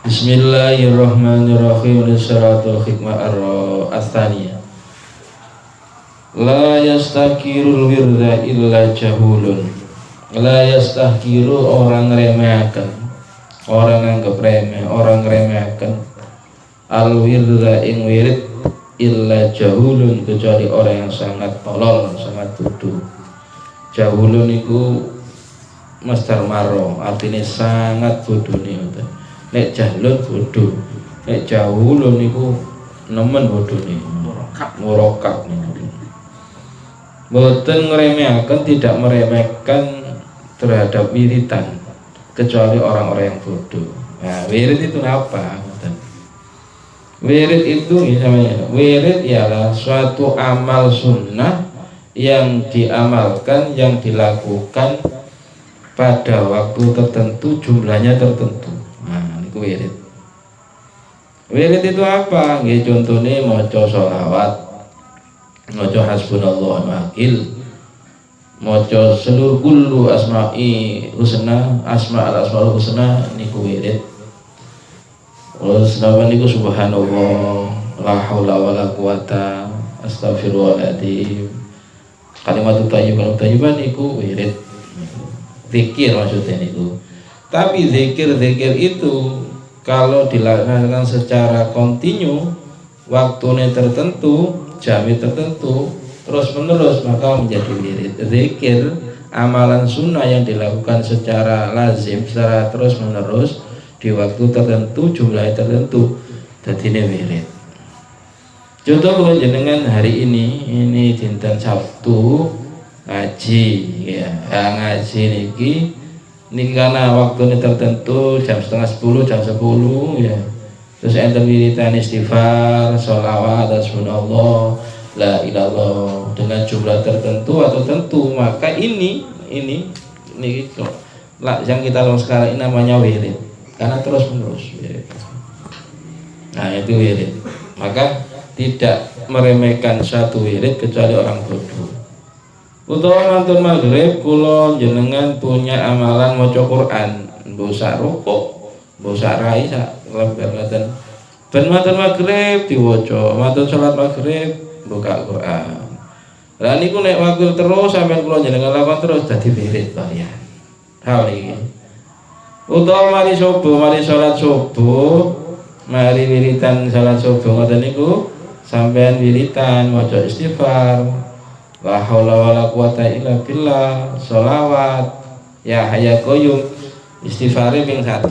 Bismillahirrahmanirrahim. Suratul hikmah as-tsaniyah. La yastakirul wirda illa jahulun. La yastakiru, orang ngremehkan, orang anggap remeh, orang ngremehkan al wirda ing wirid illa jahulun, kecuali orang yang sangat tolol, sangat bodoh. Jahulun iku masdar maro, artinya sangat bodoh nih. Nek jahlun bodoh, nek jahulun iku nemen bodoh nih, murokap nih. Boten ngeremehkan, tidak meremehkan terhadap wiritan kecuali orang-orang yang bodoh. Nah, wirid itu apa? Wirid itu namanya, wirid ialah suatu amal sunnah yang diamalkan, yang dilakukan pada waktu tertentu, jumlahnya tertentu. Nah, itu wirid. Wirid itu apa? Nggih, contohnya maca sholawat, maca hasbunallah wa wakil, maca seluruh kullu asma'i husna, asma'ul husna, niku wirid. Terus napa niku subhanallah, la haula wala quwata, astagfirullahaladzim. Kalimat thayyiban niku wirid. Zikir maksudnya niku. Tapi zikir itu kalau dilakukan secara kontinu, waktunya tertentu, jamnya tertentu, terus menerus, maka menjadi wirid. Zikir amalan sunnah yang dilakukan secara lazim, secara terus menerus di waktu tertentu, jumlah tertentu, jadi wirid. Contoh jenengan hari ini dinten Sabtu ngaji, ya ngaji niki karena waktunya tertentu, jam 9:30, jam 10, ya. Terus enten wiridan istighfar, sholawat, hasbunallah, la ilallah dengan jumlah tertentu atau tentu, maka ini yang kita lakukan sekarang ini namanya wirid, karena terus menerus wirid. Nah, itu wirid. Maka tidak meremehkan satu wirid kecuali orang bodoh. Utawa mantun maghrib kula jenengan punya amalan maca Quran, bosak rukuk, bosak rai sak lebar-lebar. Ben mantun maghrib diwaca, mantun salat maghrib buka Quran. Lah niku nek waktu terus sampean kula jenengan lakukan terus dadi wirid kalian. Hal iki. Utawa mari salat subuh, mari wiridan salat subuh ngoten niku sampean wiridan maca istighfar, la haula wala quwata illa billah, sholawat, ya hayya qayyum, istighfare ping 100.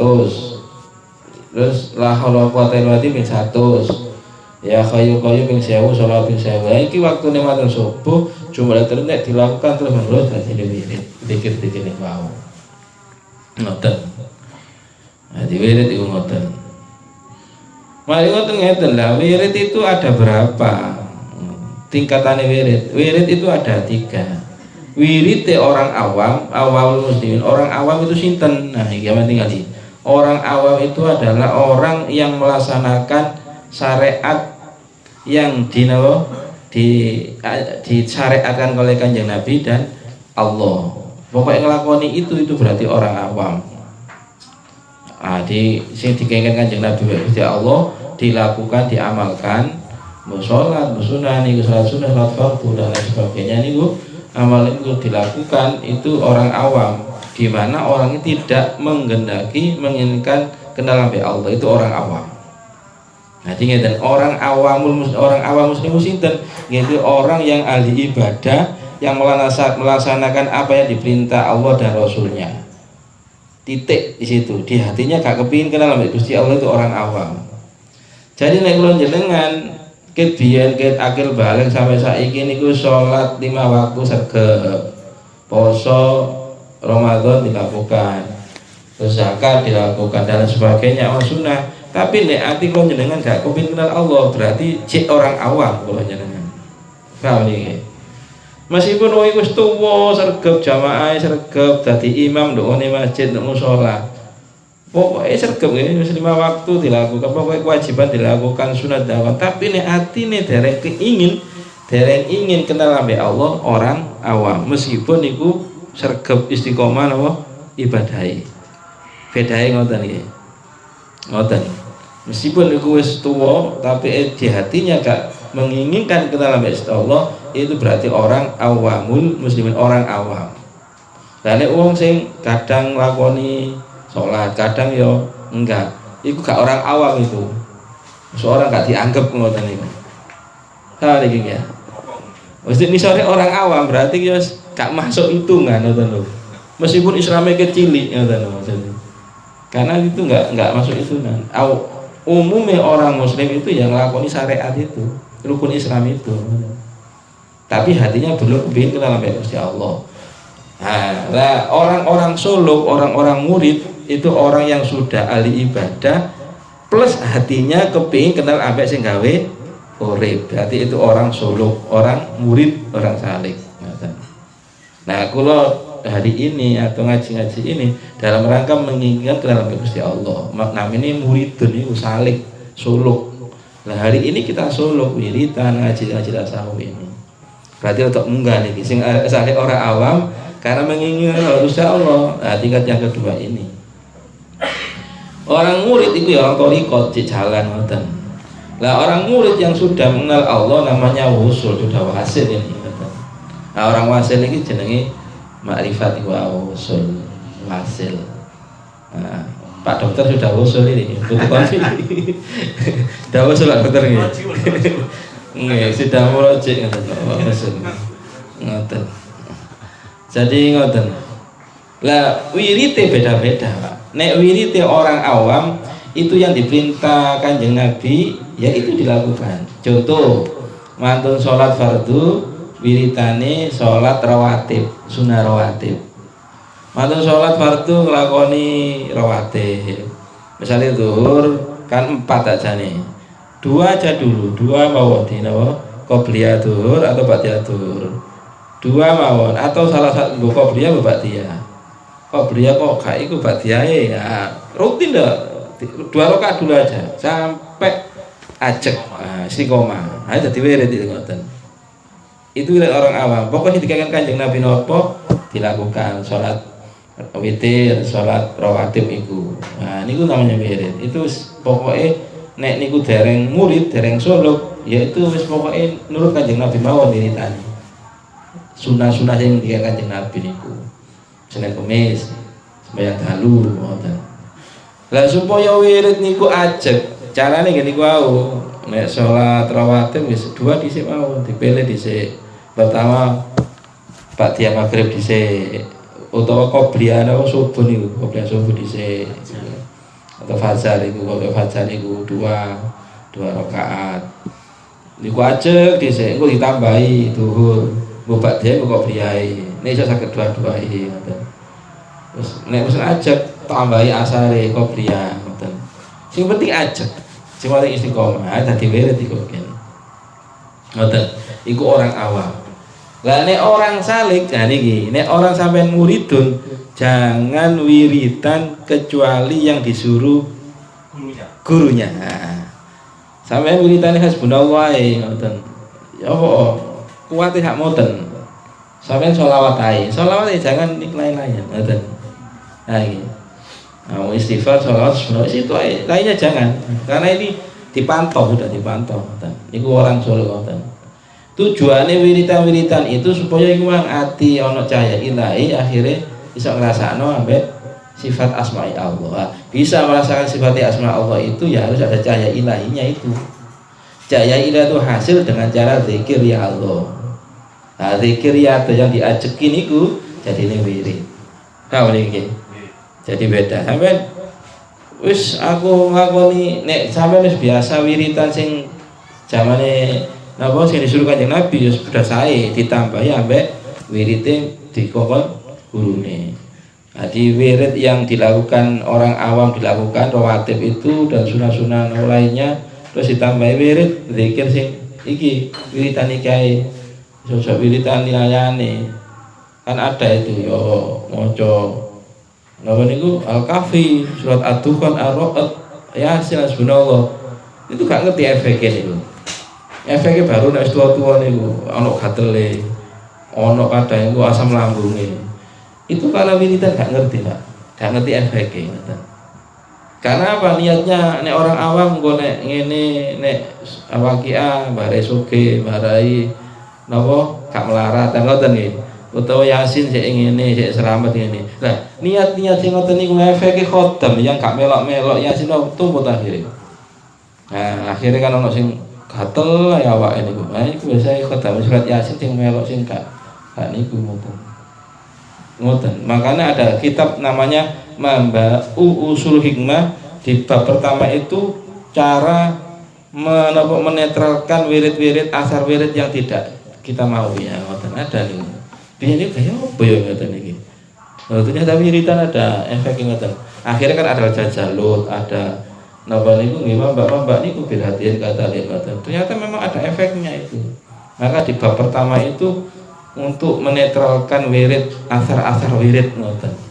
Terus la haula wala quwata illa billah ping 100. Ya hayya qayyum ping 1000, sholawat ping 1000. Iki waktune matur subuh, jumlah terus dilakukan terus menerus dadi wirid. Dikir-dikir wau. Ngoten. Dadi wirid iku ngoten. Mari ngoten ngeten lah, wirid itu ada berapa? Tingkatannya wirid. Wirid itu ada 3. Wirid orang awam, awamul muslimin. Orang awam itu sinten? Nah, iki tinggal di. Orang awam itu adalah orang yang melaksanakan syariat yang disyariatkan oleh Kanjeng Nabi dan Allah. Pokoknya ngelakoni itu berarti orang awam. Sing dikengken Kanjeng Nabi Gusti Allah dilakukan, diamalkan, sholat, sunah niku, salat sunah, salat fardu dan lain sebagainya niku, amal itu dilakukan, itu orang awam, di mana orang itu tidak menghendaki, menginginkan kenal sampai Allah, itu orang awam. Nah, ngeten orang awam muslim sinten? Yaitu orang yang ahli ibadah, yang melaksanakan apa yang diperintah Allah dan Rasulnya. Titik di situ, di hatinya gak kepingin kenal sama Gusti Allah, itu orang awam. Jadi nek kula jenengan ket biyen ket akil balik sampai saiki niku salat 5 waktu sregep, poso Ramadan dilakukan, terus zakat dilakukan dan sebagainya, sunnah. Tapi nek ati kula jenengan gak kepingin kenal Allah, berarti cek orang awam kula jenengan. Paham iki? Meskipun wis tuwa sregep jamaah, sregep dadi imam ndokone masjid ndok musala. Pokoknya sregep wis 5 waktu dilakukan, pokoknya kewajiban dilakukan, sunat dilakukan. Tapi nek atine dereng ingin kenal ambek Allah, orang awam. Meskipun niku sregep istiqomah napa ibadahi. Bedahe ngoten iki. ngoten. Meskipun iku wis tuwa tapi di hatinya gak menginginkan kenal ambek Allah, itu berarti orang awamul muslimin, orang awam. Lah nek wong sing kadang lakoni salat, kadang yo enggak, iku gak orang awam itu. Seorang gak dianggap ngoten niku. Tahu iki ya. Mesti misale orang awam berarti yo gak masuk hitungan ngoten lho. Meskipun Islamnya kecil ngoten lho. Karena itu enggak masuk hitungan. Umumnya orang muslim itu yang ngelakoni syariat itu, rukun Islam itu, tapi hatinya belum ingin kenal sama Gusti Allah. Nah, orang-orang suluk, orang-orang murid itu orang yang sudah ahli ibadah plus hatinya kepingin kenal ambek sing gawe urip. Berarti itu orang suluk, orang murid, orang salik. Nah, kalau hari ini atau ngaji-ngaji ini dalam rangka menginginkan kenal Gusti Allah. Makna ini muridun itu salik, suluk. Nah, hari ini kita suluk, wiritan, ngaji-ngaji tasawuf ini. Berarti untuk munggah nih, sing salik orang awam karena menginginkan Gusti Allah. Nah, tingkat yang kedua ini. Orang murid itu ya orang thariqat di jalan ngoten. Lah orang murid yang sudah mengenal Allah namanya wusul, sudah wasil ini. Nah, orang wasil ini jenenge makrifat wa usul wasil. Nah, Pak dokter sudah usul ini, butuh konfi. Sudah usul Pak dokter ini. Nggih, sudah mulai ngoten. Jadi ngoten. Lah wirite beda-beda, Pak. Nek wirite orang awam itu yang diperintah Kanjeng Nabi ya itu dilakukan. Contoh, mantun sholat fardu wiritane sholat rawatib, sunah rawatib. Mantun sholat fardu nglakoni rawatib. Misalnya zuhur kan 4 aja nih. 2 aja dulu, 2 mawon dina qobliyah zuhur atau ba'diyah zuhur. 2 mawon atau salah satu qobliyah ba'diyah. Qobliyah kok gak iku ba'diyah ya rutin dah. 2 rakaat dulu aja sampai ajek istiqomah. Ha dadi wirid itu ngoten. Itu wirid orang awam. Pokoknya dikatakan Kanjeng Nabi nopo dilakukan sholat witir, sholat rawatib itu. Nah, niku namanya wirid. Itu pokoknya nek niku dereng murid, dereng suluk, ya itu wis pokoknya nurut Kanjeng Nabi mawon wiritane. Sunah-sunah yang dikatakan Kanjeng Nabi niku. Senin Kamis, sembahyang dalu ngoten. Lah supaya wirid niku ajeg, carane ngene niku wau. Nek sholat rawatib wis 2 dhisik mawon, dipilih dhisik. Pertama ba'diyah maghrib dhisik utawa qobliyah subuh niku, qobliyah subuh dhisik. Atau fajar iku, qobliyah fajar iku 2 rakaat. Niku ajeg dhisik, engko ditambahi zuhur, engko ba'diyah engko qobliyah. Nek iso saged dua-duae ngoten. Terus nek wis ajeg tambahi asare qobliyah ngoten. Sing penting ajeg. Sing penting istiqomah, dadi wirid iku kene. Ngoten. Iku orang awam. Lah nek orang salik, nah niki, nek orang sampean muridun jangan wiritan kecuali yang disuruh gurunya. Sampean wiritane hasbunallah ngoten. Ya apa? Kuwate hak moten. Sampean sholawat ae. Sholawat jangan lain-lain ngoten. Nah iki. Nah, istighfar, sholawat, sunah itu ae. Lainnya jangan. Karena ini dipantau, sudah dipantau ngoten. Iku orang solo ngoten. Tujuannya wiritan-wiritan itu supaya iwang ati ono cahaya ilahi akhirnya bisa ngrasakno ambek sifat asma'i Allah. Bisa merasakan sifat asma Allah itu ya harus ada cahaya ilahinya itu. Cahaya ilahi itu hasil dengan cara zikir ya Allah. Nah, zikir ya Allah yang diajekin itu jadi ini wirid. Tahu niki? Jadi beda. Sampai wis aku ngakoni nek sampean wis biasa wiritan sing zamane napa sing disuruh Kanjeng Nabi ya sudah sae ditambahi ambek wirite dikokon gurune. Jadi wirid yang dilakukan orang awam dilakukan rawatib itu dan sunah-sunah lainnya terus ditambahi wirid zikir sing iki wiritan iki sosok wiritan liyane. Kan ada itu yo maca napa niku Al-Kahfi, surat Ad-Dukhan, Ar-Ra'd, Yasin, Hasbunallah. Itu gak ngerti efeknya niku. Efeknya baru nek tua-tua niku ana gatele, ana kadang iku asam lambunge. Itu kalau wiridan gak ngerti, Pak. Gak ngerti efeknya ngoten. Karena apa niatnya nek orang awam nggo nek ngene nek Waqiah bare suge barai napa gak melarat kan ngoten nggih. Utawa Yasin sik ngene sik selamat ngene. Nah, niat-niat sing ngoten niku efeke khotam yang gak melok-melok Yasin tumput akhire. Nah, akhirnya kan ono sing gatel ya awake niku. Nah, iku biasa khotam surat Yasin sing melok sing gak niku ngoten. Ngoten. Makanya ada kitab namanya Mamba'u Usul Hikmah. Di bab pertama itu cara menetralkan wirid-wirid asar wirid yang tidak kita mau ya ngoten ada nih. Biyen iki kaya apa ya ngoten iki. Ternyata wiridan ada efek ngoten. Akhirnya kan ada jajalut, ada napa niku nggih mbak-mbak niku perhatian kata ngoten. Ternyata memang ada efeknya itu. Maka di bab pertama itu untuk menetralkan wirid asar-asar wirid ngoten.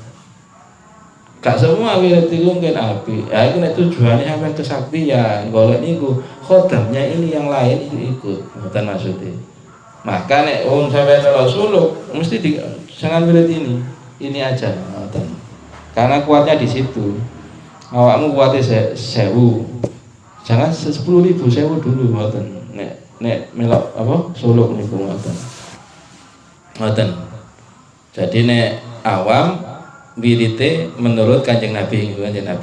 Gak semua wirid itu mungkin api. Ya itu tujuannya sampai kesaktian. Golek niku khodamnya ini yang lain itu ikut. Bukan maksudnya. Maka nek wong sampai melok suluk mesti jangan wirid ini. Ini aja. Karena kuatnya di situ. Awakmu kuatnya 1000. Jangan 10.000 1000 dulu ngoten. Nek melok apa suluk niku ngoten. Ngoten. Jadi nek awam wirite menurut Kanjeng Nabi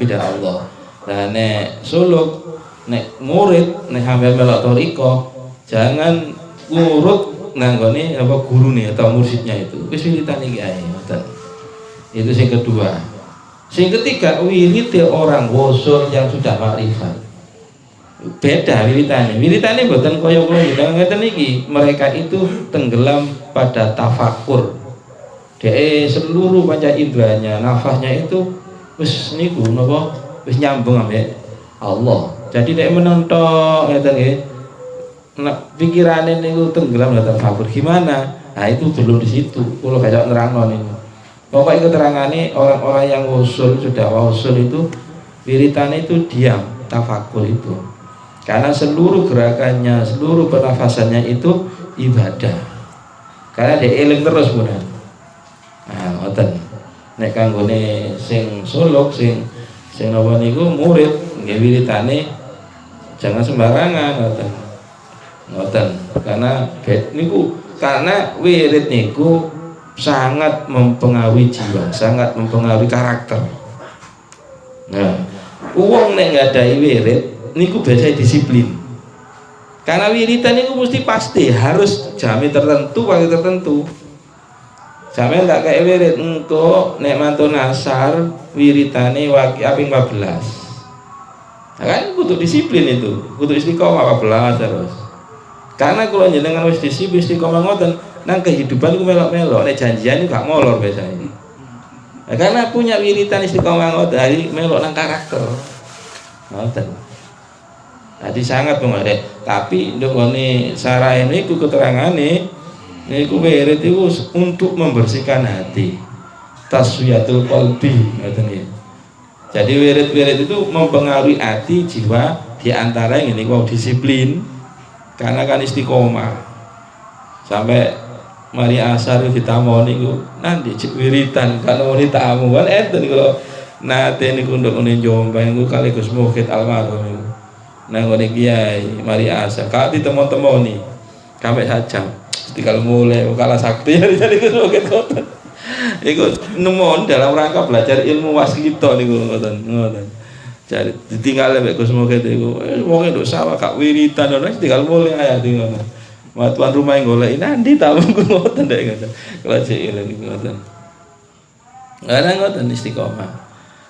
dan Allah. Nah nek suluk, nek murid, nek hampir melok thariqah, jangan ngurut nanggone apa gurune atau mursyidnya itu. Wis wiritan iki ae ngoten. Itu sing kedua. Sing ketiga wirite orang wusul yang sudah makrifat. Beda wiritane. Wiritane mboten kaya kula ngeten iki. Mereka itu tenggelam pada tafakur. Seluruh panca indranya, nafasnya itu wis niku napa wis nyambung ambek Allah. Jadi nek menonton ngeten nggih. Nek pikirane niku tenggelam dalam tafakur gimana? Nah itu belum di situ. Kula gak nerangno niku. Pokoknya keterangane orang-orang yang usul sudah usul itu wiritane itu diam, tafakur itu. Karena seluruh gerakannya, seluruh pernafasannya itu ibadah. Karena dia eling terus benar. Nah, ngoten. Nek kanggone sing suluk sing napa niku murid nggih wiritane jangan sembarangan ngoten. Ngoten. Karena wirid niku sangat mempengaruhi jiwa, sangat mempengaruhi karakter. Nah, wong nek nggadahi wirid niku biasa disiplin. Karena wiridan niku mesti pasti harus jamin tertentu, waktu tertentu. Sampeyan tak kayak wirid engko nek mantun asar wiritane Waqiah ping 14. Nah, kan kudu disiplin itu, kudu istiqomah 14 terus. Karena kalau jenengan wis disiplin istiqomah ngoten, nang kehidupan ku melok-melok, nek janjian gak molor biasanya. Nah, karena punya wiritan istiqomah ngoten, hari melok nang karakter. Ngoten. Jadi sangat pengaruh. Tapi ndongone sarae niku keterangane niku wirid itu untuk membersihkan hati, taswiyatul qalbi ngoten nggih. Jadi wirid-wirid itu mempengaruhi hati, jiwa, di antara yang ini kok disiplin karena kan istiqomah. Sampai mari asar ditamoni niku nanti wiridan kalau mau ditamu kan enten kalau nate niku nduk ngene Jombang niku kali Gus Mukhid almarhum niku. Nang ngene kiai mari asar kali temon-temoni sampai sajam. Tinggal mulai kalah sakti dari Gus Mukhid ngoten. Iku nemon dalam rangka belajar ilmu waslito niku ngoten. Jadi ditinggal mek Gus Mukhid iku wong nduk sawah kak wiridan ora tinggal mulai ae ngoten. Wah tuan rumah yang golek nanti tamu ngoten ndek ngoten. Kalau cek ngoten. Karena ngoten istiqomah.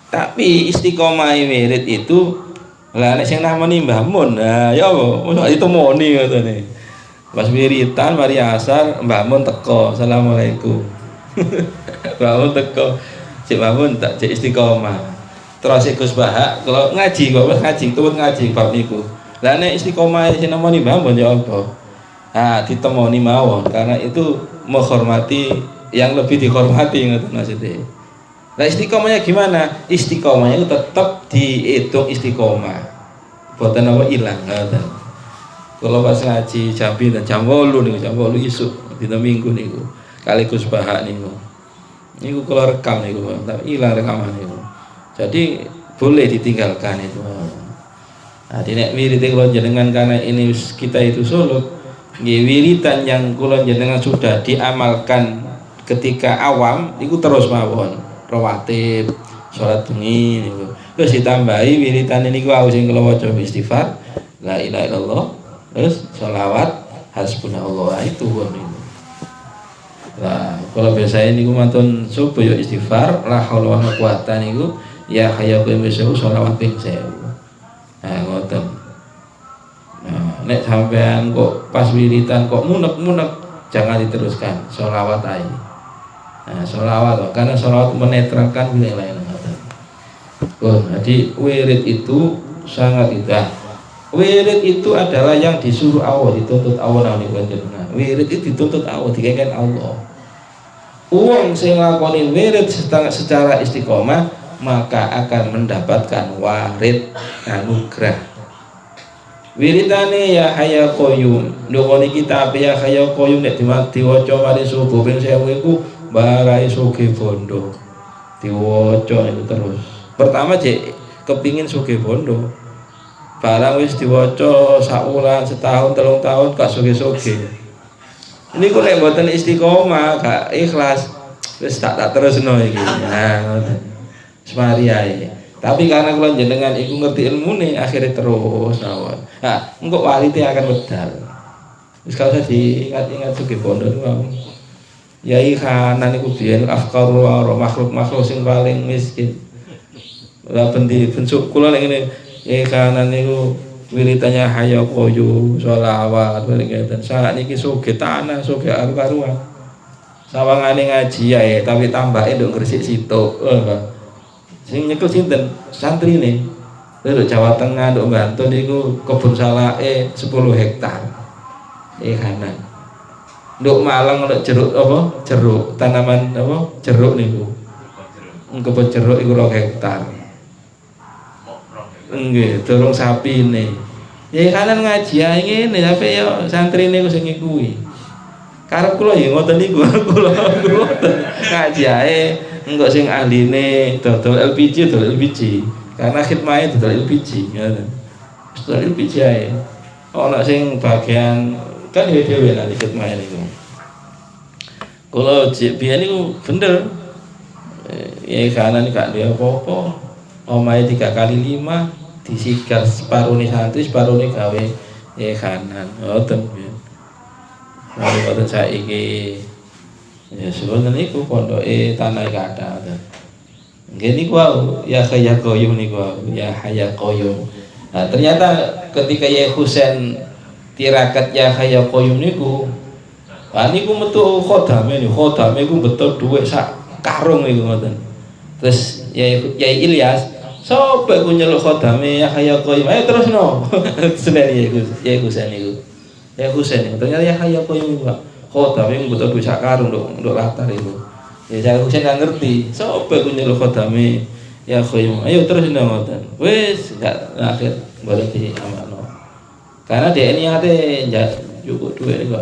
Tapi istiqomah wirid itu lah nek sing namani Mbah Mun. Nah, ya apa? Ono ditemoni ngoten iki. Pas wiritan mari asar Mbah Mun teko. Assalamualaikum. Mbah Mun teko. Cek Mbah Mun tak cek istiqomah. Terus Gus Bahak kalau ngaji kok ngaji tuwet ngaji bab niku. Lah nek istiqomah sing namani Mbah Mun ya apa? Nah, ditemoni mawon karena itu menghormati yang lebih dihormati ngoten maksudnya. Nah, istiqomahnya gimana? Istiqomahnya itu tetap dihitung istiqomah. Boten apa ilang ngoten. Kalau pas ngaji jam jam 8 niku, jam 8 isuk dina Minggu niku. Kali Gus Bahak niku. Niku kula rekam niku, tapi ilang rekaman niku. Jadi boleh ditinggalkan itu. Nah, nek wirid kula jenengan karena ini kita itu suluk, nggih wiridan yang kula jenengan sudah diamalkan ketika awam iku terus mawon rawatib, salat bengi niku. Terus ditambahi wiridan niku sing kula waca istighfar, la ilaha illallah, terus sholawat hasbunallah itu niku. Nah, kalau biasanya niku mantun subuh yo istighfar, la haula wala quwata niku ya hayya qayyum sholawat ping 1000. Nah, ngoten. Nah, nek sampean kok pas wiritan kok munek-munek, jangan diteruskan, sholawat aja. Nah, sholawat, karena sholawat menetralkan wilayah ngoten. Oh, jadi wirid itu sangat indah. Wirid itu adalah yang disuruh Allah, dituntut Allah nang jenengan. Wirid itu dituntut Allah, dikengken Allah. Uang sing nglakoni wirid secara istiqomah maka akan mendapatkan warid anugerah. Wiridane ya hayya qayyum. Ndonga niki kitab ya hayya qayyum nek diwaca mari subuh ping 1000 iku barai sugih bondo. Diwaca itu terus. Pertama cek kepingin sugih bondo. Barang wis diwaca sak wulan, setahun, 3 tahun gak sugih-sugih. Ini kok nek mboten istiqomah gak ikhlas wis tak terusno iki. Nah, ngoten. Semari ae. Tapi karena kula jenengan iku ngerti ilmune akhirnya terus mawon. Nah, engko walite akan medal. Wis kalau diingat-ingat sugih bondo niku. Yai Hanan niku biyen afqarul makhluk-makhluk sing paling miskin. Lah bentuk kula nek ngene Yai Hanan niku wiritanya hayya qayyum sholawat ngeten. Sakniki sugih tanah, sugih karu-karuan. Sawangane ngaji ae tapi tambahe nduk Gresik sitok. Sing nyekel sinten? Santrine. Lho Jawa Tengah nduk Banten niku kebun salake 10 hektar. Kanan. Nduk Malang nduk jeruk apa? Jeruk, tanaman apa? Jeruk niku. Kebun jeruk iku 2 hektar. Nggih, durung sapine. Kanan ngaji ae ngene tapi yo santrine ku sing kuwi. Karep kula ya ngoten niku, kula ngaji ae. Enggak sing ahline dodol LPG. Karena khidmahnya dodol LPG ngoten. Dodol LPG ae. Ana sing bagian kan dhewe nanti khidmahnya niku. Kula biyen niku bener. Ya kanan gak duwe apa-apa. Omahe 3x5 disigar separone santri, separone gawe kanan. Ngoten. Mari ngoten saiki. Ya sebenarnya niku pondoke tanah kathah. Nggih niku ya hayya qayyum niku ya hayya qayyum. Nah, ternyata ketika Yai Husain tirakat ya hayya qayyum niku, niku metu khodame niku, khodame iku betul dhuwit sak karung niku ngoten. Terus Yai Ilyas sapa ku nyeluk khodame ya hayya qayyum. Ayo terusno. Seneni Yai Husain niku. Yai Husain niku ternyata ya hayya qayyum niku. Khodame betul dhuwit sak karung nduk latar iku. Ya saya gak ngerti. Sapa ku nyeluk khodame ya qayyum. Ayo terusno ngoten. Wis gak akhir boleh diamalno. Karena dia ini ate cukup duit niku.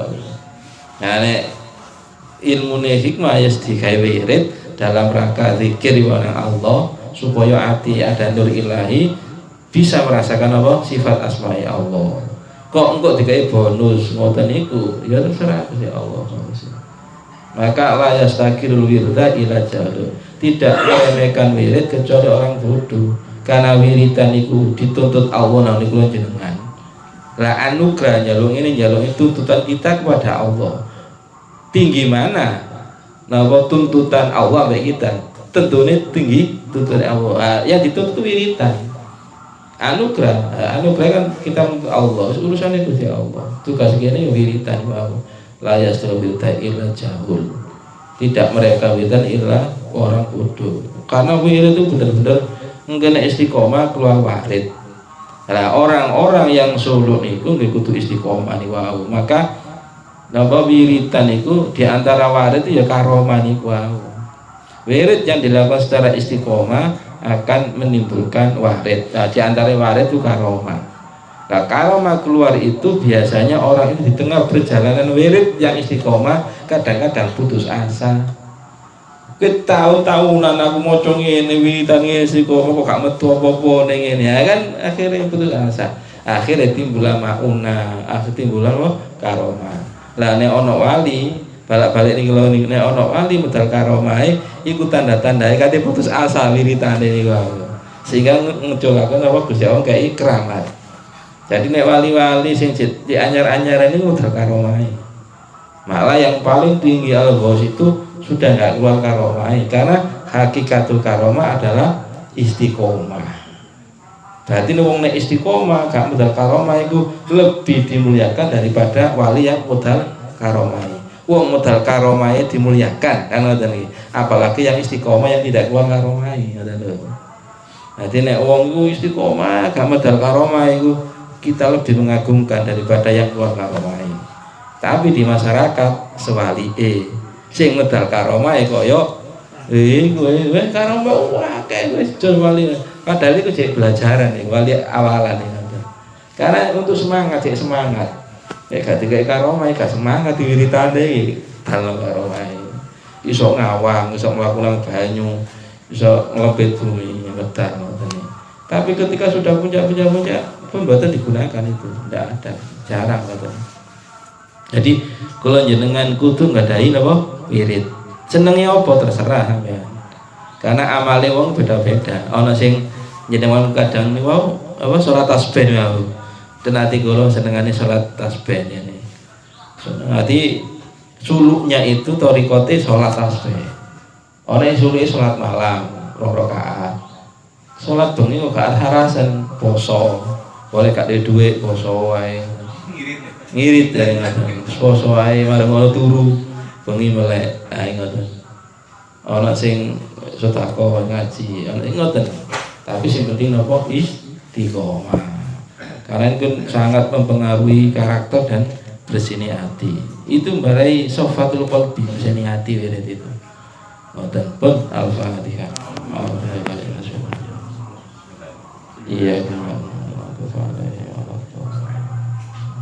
Nah nek ilmune hikmah ya digawe wirid dalam rangka zikir marang Allah supaya ati ada nur ilahi bisa merasakan apa sifat asma'i Allah. Kok engko dikai bonus ngoten niku ya terserah Gusti Allah. Maka la yastakirul wirda ila jahil. Tidak meremehkan wirid kecuali orang bodoh. Karena wiridan niku dituntut Allah nang niku jenengan. Lah anugerah njaluk ini njaluk itu tuntutan kita kepada Allah. Tinggi mana? Napa tuntutan Allah bagi kita? Tentunya tinggi tuntutan Allah. Yang dituntut wiridan. Anugerah kan kita untuk Allah, urusannya Gusti Allah. Tugas kene wiridan wae. La yasrul illa jahul. Tidak mereka wiridan illa orang bodoh. Karena wirid itu benar-benar ngene istiqomah keluar warid. Nah, orang-orang yang suluk niku nggih kudu istiqomah niku wae. Maka napa wiridan niku di antara warid itu ya karomah niku wae. Wirid yang dilakukan secara istiqomah akan menimbulkan warid. Nah, di antara warid itu karomah. Nah, karomah keluar itu biasanya orang itu di tengah perjalanan wirid yang istiqomah kadang-kadang putus asa. Tahu-tahunan aku maca ngene wiritan istiqomah kok gak metu apa-apa ning ngene. Ya kan akhirnya putus asa. Akhirnya timbul mauna, akhirnya timbul karomah. Lah nek ana wali, balik-balik ning kula nek ana wali medal karomahe iku tanda-tandae kate putus asa wiritane niku. Sehingga ngejolaken apa Gusti Allah kei keramat. Jadi nek wali-wali sing di anyar-anyar ini medal karomahe. Malah yang paling tinggi al-ghaus itu sudah nggak keluar karomah, karena hakikatul karomah adalah istiqomah. Berarti wong nek istiqomah gak modal karomah itu lebih dimuliakan daripada wali yang modal karomah. Wong modal karomah dimuliakan kan ngoten iki. Apalagi yang istiqomah yang tidak keluar karomah ngoten lho. Berarti nek wong iku istiqomah gak modal karomah itu kita lebih mengagumkan daripada yang keluar karomah. Tapi di masyarakat sewali sing medal karomah kaya kowe wis karomah akeh wis jur wali. Padahal itu jadi pelajaran nih wali awalan ini. Karena untuk semangat cek semangat. Gak dikai karomah gak semangat diwiritane iki dalem karomah. Iso ngawang, iso mlakukan banyu, iso nglebet bumi medal ngoten. Tapi ketika sudah puncak pun mboten digunakan itu, tidak ada, jarang ngoten. Jadi kalau jenengan kudu ngadahi napa wirid. Senenge apa terserah sampean. Karena amale wong beda-beda. Ana sing jenengan kadang niku apa salat tasbih niku. Den ati kula senengane salat tasbih ini. Ati suluknya itu torikote salat tasbih. Ana suluke salat malam 2 rakaat. Salat bengi kok gak harasan poso. Boleh gak duwe poso wae. Ngirit ya ngoten. Poso wae marang ngono turu bengi melek ae ngoten. Ana sing sedekah ngaji, ana ngoten. Tapi sing penting napa istiqomah. Karena itu sangat mempengaruhi karakter dan bersihnya hati. Itu mbarai sofatul qalbi, bersihnya hati wirid itu. Ngoten pun Al-Fatihah. Iya.